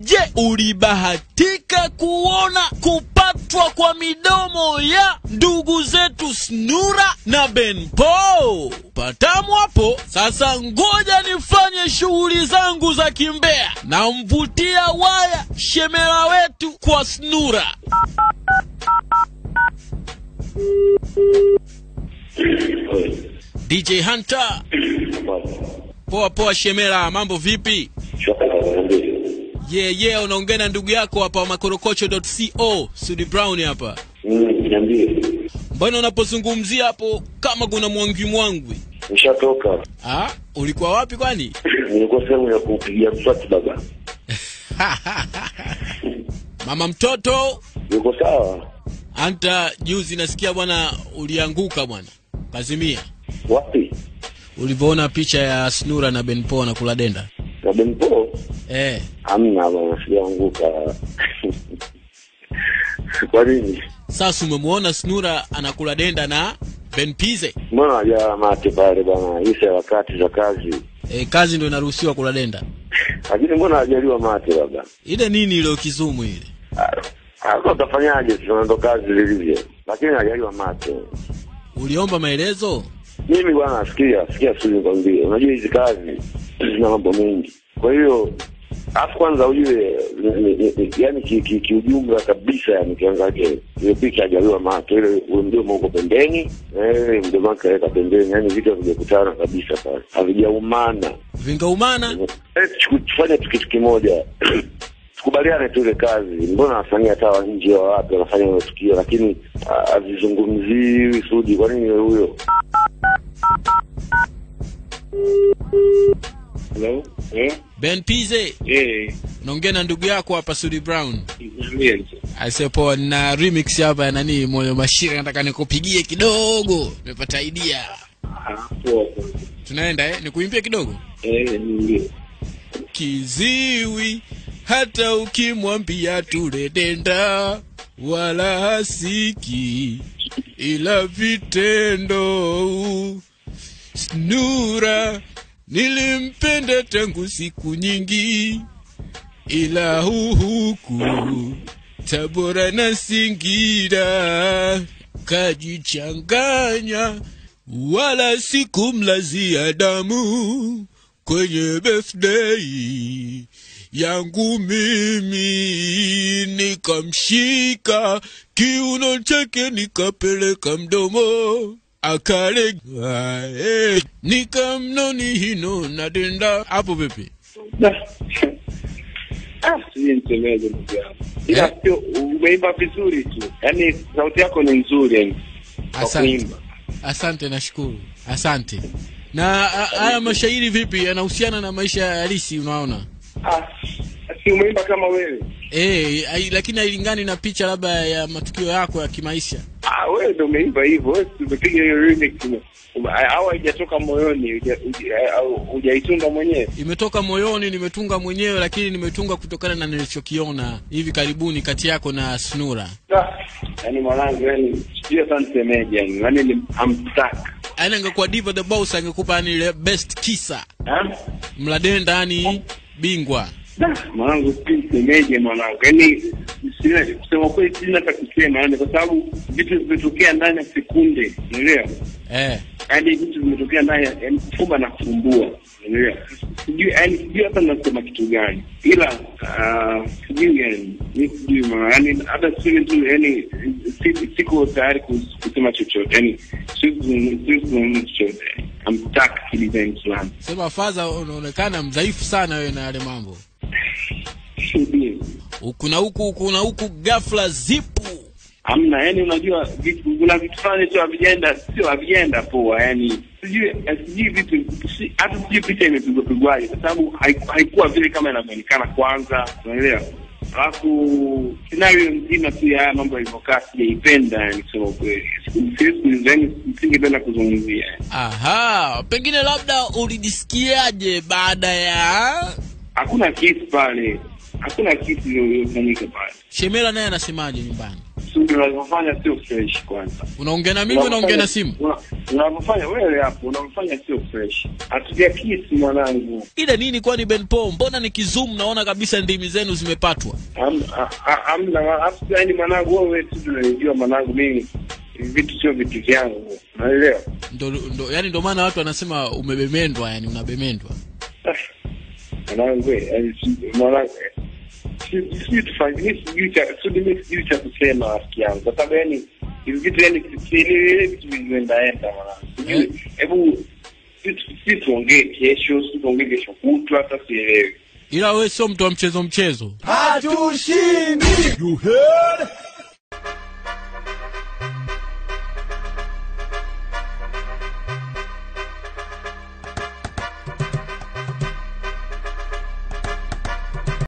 Je, ulibahatika kuona kupatwa kwa midomo ya ndugu zetu Snura na Benpo? Patamu hapo. Sasa ngoja nifanye shughuli zangu za kimbea na mvutia waya shemera wetu kwa Snura. DJ Hunter. Poa shemera, mambo vipi? Yeah, unaongea na ndugu yako hapa makorokocho.co, Sudi Brown hapa. Niambie. Mbona unapozungumzia hapo kama kuna mwangwi? Nishatoka. Ulikuwa wapi kwani? Nilikuwa sehemu ya kupigia mswaki baba. Mama mtoto, yuko sawa? Anta juzi nasikia bwana ulianguka bwana. Kazimia. Wapi? Ulivyoona picha ya Snura na Benpo na kula denda? Na Benpo? Hamna bwana, sijaanguka. Kwa nini? Sasa umemuona Snura anakula denda na Benpize? Mbona ya mate pale bwana, hii wakati za kazi. Kazi ndio inaruhusiwa kula denda. Lakini mbona hajaliwa mate baba? Ile nini ile kizumu ile? Hapo utafanyaje ndo kazi zilivyo. Lakini hajaliwa mate. Uliomba maelezo? Mimi bwana sikia sisi nikwambie. Unajua hizi kazi zina mambo mengi. Kwa hiyo afu kwanza ujue yani kiujumla kabisa yani kiangalia ile picha hajaliwa macho ile mdomo uko pembeni mdomo wake kaweka pembeni yani vitu vimekutana kabisa pale havijaumana vingaumana tufanye kitu kimoja tukubaliane tu ile kazi mbona wafanyia hata nje wa wapi wanafanya tukio lakini azizungumzii Sudi kwa nini huyo Hello? Benpize. Naongea na ndugu yako hapa Sudi Brown. Asepo na remix hapa ya nani Moyo Mashira nataka nikupigie kidogo. Nimepata idea. Tunaenda nikuimbie kidogo? Niambie. Kiziwi hata ukimwambia tule denda wala hasiki ila vitendo. Snura nilimpenda tangu siku nyingi ila huku Tabora na Singida kajichanganya wala sikumlazia damu kwenye birthday yangu mimi nikamshika kiuno chake nikapeleka mdomo akale nikamnoni hino na denda hapo vipi? Sisi nisemeze ndugu yangu. Ila sio umeimba vizuri tu. Yaani sauti yako ni nzuri yani. Asante nashukuru. Asante. Na haya mashairi vipi yanahusiana na maisha halisi unaona? Si umeimba kama wewe. Lakini hailingani na picha labda ya matukio yako ya kimaisha. Wewe ndio umeimba hivyo. Wewe umepiga hiyo remix. Au haijatoka moyoni, hujaitunga mwenyewe? Imetoka moyoni, nimetunga mwenyewe lakini nimetunga kutokana na nilichokiona hivi karibuni kati yako na Snura. Yaani mwanangu yani sio tansemeje yani amtaka. Angekuwa Diva the Boss angekupa ile best kisa. Mladenda yani bingwa. Mwanangu tansemeje mwanangu. Yaani sina kusema kweli sina hata kusema yani kwa sababu vitu vimetokea ndani ya sekunde, unaelewa? Yaani vitu vimetokea ndani ya fumba na kufumbua, unaelewa? Sijui hata nasema kitu gani. Ila sijui yani yani hata sisi tu yani siko tayari kusema chochote. Yani sisi chochote. Amtaka kidesign plan. Sema Faza unaonekana mdhaifu sana wewe na yale mambo. Kuna huku ghafla zipu. Hamna yani unajua kuna vitu fulani tu havijenda poa yani sijui vitu hata sijui picha imepigwaje kwa sababu haikuwa vile kama inavyoonekana kwanza unaelewa alafu scenario nzima tu ya mambo yalivyokaa sijaipenda yani kusema kweli nisingependa kuzungumzia. Pengine labda ulijisikiaje baada ya hakuna kitu pale hakuna kitu iliyofanyika pale. Shemera naye anasemaje nyumbani? Sudi unavyofanya sio fresh kwanza. Unaongea na mimi, unaongea na simu. Unavyofanya wewe hapo, unavyofanya sio fresh. Hatujakisi mwanangu. Ile nini kwani Ben Paul? Mbona nikizoom naona kabisa ndimi zenu zimepatwa? Yaani mwanangu wewe tu unajua mwanangu mimi vitu sio vitu vyangu. Unaelewa? Yani ndo maana watu wanasema umebemendwa, yani unabemendwa. Mwanangu mwanangu sisi tufanye sisi cha kusema rafiki yangu. Kwa sababu yani hivi vitu yani ile vitu vinaenda mwanangu. Hebu sisi tuongee kesho, kutwa hata sielewi. Ila wewe sio mtu wa mchezo. Hatushindi. You heard?